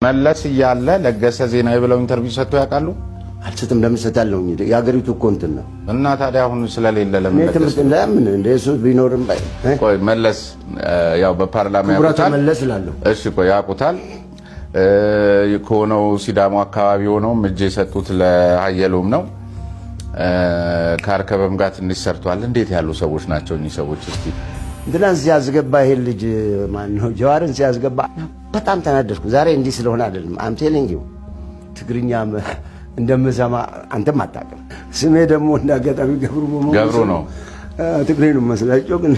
መለስ እያለ ለገሰ ዜናዊ ብለው ኢንተርቪው ሰጥቶ ያውቃሉ? አልሰጥም። ለምን ሰጣለሁ? የሀገሪቱ እኮ እንትን ነው። እና ታዲያ አሁን ስለሌለ ለምን እንደሱ ቢኖርም ባይ ቆይ መለስ ያው በፓርላማ ያቁታል መለስ እላለሁ። እሺ ቆይ ያቁታል ከሆነው ሲዳሞ አካባቢ ሆነው እጅ የሰጡት ለሀየሎም ነው። ካርከበም ጋር ትንሽ ሰርቷል። እንዴት ያሉ ሰዎች ናቸው እኚህ ሰዎች? እስቲ እንትናን ሲያስገባ ይሄ ልጅ ማን ነው ጀዋርን ሲያስገባ በጣም ተናደድኩ። ዛሬ እንዲህ ስለሆነ አይደለም አም ቴሊንግ ዩ ትግርኛ እንደምሰማ አንተም አታውቅም። ስሜ ደግሞ እንዳጋጣሚ ገብሩ ነው። ትግሬ ነው መስላቸው ግን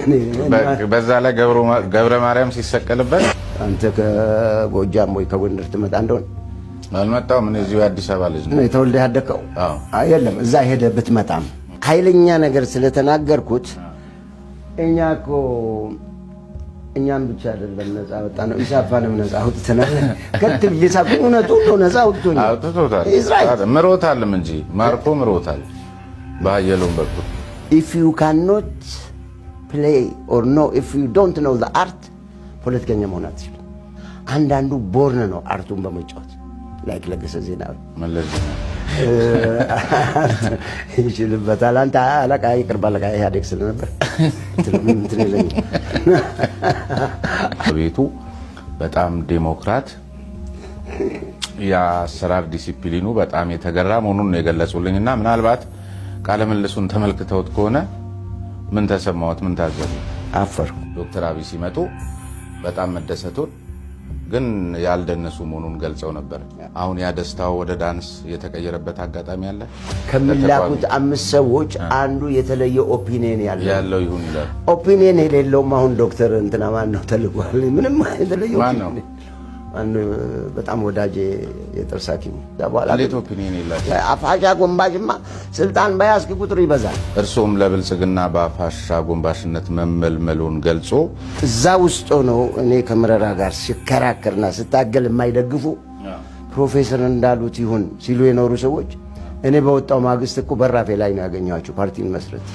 በዛ ላይ ገብረ ማርያም ሲሰቀልበት አንተ ከጎጃም ወይ ከጎንደር ትመጣ እንደሆነ አልመጣው። ምን እዚሁ አዲስ አበባ ልጅ ነው የተወልደ ያደከው። አይደለም እዛ ሄደ ብትመጣም ኃይለኛ ነገር ስለተናገርኩት እኛም ብቻ አይደለም ነፃ ወጣ ነው ኢሳፋንም ነፃ አውጥተናል። ከትብ ኢሳፋ እውነቱ ነው ነፃ አውጥቶታል። ምሮታልም እንጂ ማርኮ ምሮታል በሀየሎም በኩል if you cannot play or know if you don't know the art ፖለቲከኛ መሆን አትችልም። አንዳንዱ ቦርን ነው አርቱን በመጫወት ላይክ ለገሰ ዜናዊ መለስ ይችልበታል። አንተ አለቃ ይቅርብ አለቃ ኢህአዴግ ስለነበር እንትን ይለኝ ቤቱ በጣም ዴሞክራት የአሰራር ዲሲፕሊኑ በጣም የተገራ መሆኑን ነው የገለጹልኝና ምናልባት ቃለ መልሱን ተመልክተውት ከሆነ ምን ተሰማዎት? ምን ታዘቡ? አፈርኩ። ዶክተር አብይ ሲመጡ በጣም መደሰቱን ግን ያልደነሱ መሆኑን ገልጸው ነበር። አሁን ያ ደስታው ወደ ዳንስ የተቀየረበት አጋጣሚ አለ? ከሚላኩት 5 ሰዎች አንዱ የተለየ ኦፒኒየን ያለው ይሁን ይላል። ኦፒኒየን የሌለውም አሁን ዶክተር እንትና ማን ነው ተልቋል። ምንም የተለየ ኦፒኒየን በጣም ወዳጄ የጥርስ ሐኪም በኋላ እንዴት ኦፒኒየን የላቸው? አፋሻ ጎንባሽማ ስልጣን በያዝክ ቁጥር ይበዛል። እርሶም ለብልጽግና በአፋሻ ጎንባሽነት መመልመሉን ገልጾ እዛ ውስጥ ነው እኔ ከመረራ ጋር ሲከራከርና ስታገል የማይደግፉ ፕሮፌሰር እንዳሉት ይሁን ሲሉ የኖሩ ሰዎች እኔ በወጣው ማግስት እኮ በራፌ ላይ ነው ያገኘኋቸው ፓርቲን መስረት